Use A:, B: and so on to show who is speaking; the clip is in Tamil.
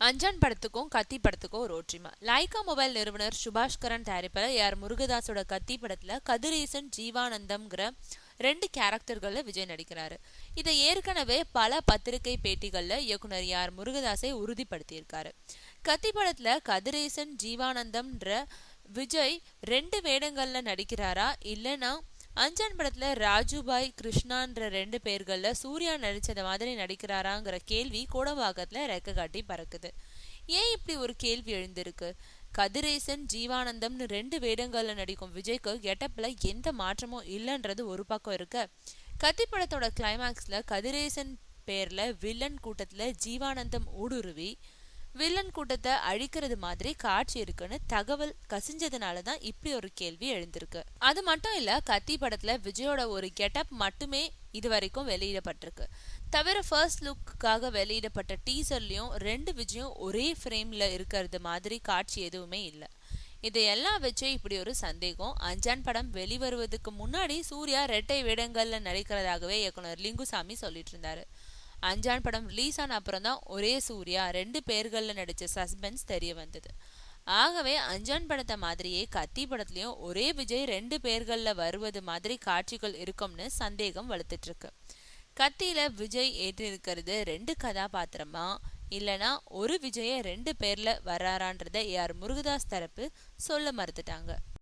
A: அஞ்சான் படத்துக்கும் கத்தி படத்துக்கும் ஒரு ஒற்றுமை. லைகா மொபைல் நிறுவனர் சுபாஷ்கரன் தயாரிப்பில் ஏஆர் முருகதாஸோட கத்தி படத்துல கதிரேசன் ஜீவானந்தம்ங்கிற 2 கேரக்டர்கள்ல விஜய் நடிக்கிறாரு. இதை ஏற்கனவே பல பத்திரிகை பேட்டிகள்ல இயக்குனர் ஏஆர் முருகதாஸை உறுதிப்படுத்தியிருக்காரு. கத்தி படத்துல கதிரேசன் ஜீவானந்தம்ன்ற விஜய் 2 வேடங்கள்ல நடிக்கிறாரா இல்லைன்னா அஞ்சான் படத்துல ராஜுபாய் கிருஷ்ணான்ற 2 பேர்கள்ல சூர்யா நடிச்சத மாதிரி நடிக்கிறாராங்கிற கேள்வி கோடம்பாக்கத்துல ரெக்க காட்டி பறக்குது. ஏன் இப்படி ஒரு கேள்வி எழுந்திருக்கு? கதிரேசன் ஜீவானந்தம்னு 2 வேடங்கள்ல நடிக்கும் விஜய்க்கு கெட்டப்ல எந்த மாற்றமும் இல்லைன்றது ஒரு பக்கம் இருக்க, கத்தி படத்தோட கிளைமேக்ஸ்ல கதிரேசன் பேர்ல வில்லன் கூட்டத்துல ஜீவானந்தம் ஊடுருவி வில்லன் கூட்டத்தை அழிக்கிறது மாதிரி காட்சி இருக்குன்னு தகவல் கசிஞ்சதுனாலதான் இப்படி ஒரு கேள்வி எழுந்திருக்கு. அது மட்டும் இல்ல, கத்தி படத்துல விஜயோட ஒரு கெட்டப் மட்டுமே இது வரைக்கும் வெளியிடப்பட்டிருக்கு. தவிர ஃபர்ஸ்ட் லுக்காக வெளியிடப்பட்ட டீசர்லயும் 2 விஜயும் ஒரே ஃப்ரேம்ல இருக்கிறது மாதிரி காட்சி எதுவுமே இல்லை. இதையெல்லாம் வச்சு இப்படி ஒரு சந்தேகம். அஞ்சான் படம் வெளிவருவதுக்கு முன்னாடி சூர்யா 2 வேடங்கள்ல நடிக்கிறதாகவே இயக்குனர் லிங்குசாமி சொல்லிட்டு இருந்தாரு. அஞ்சான் படம் ரிலீஸ் ஆன அப்புறம் தான் ஒரே சூர்யா 2 பேர்கள்ல நடிச்ச சஸ்பென்ஸ் தெரிய வந்தது. ஆகவே அஞ்சான் படத்தை மாதிரியே கத்தி படத்துலயும் ஒரே விஜய் 2 பேர்கள்ல வருவது மாதிரி காட்சிகள் இருக்கும்னு சந்தேகம் வளர்த்துட்டு இருக்கு. கத்தியில விஜய் ஏற்றிருக்கிறது 2 கதாபாத்திரமா இல்லனா ஒரு விஜய 2 பேர்ல வர்றாரான்றத ஏஆர் முருகதாஸ் தரப்பு சொல்ல மறுத்துட்டாங்க.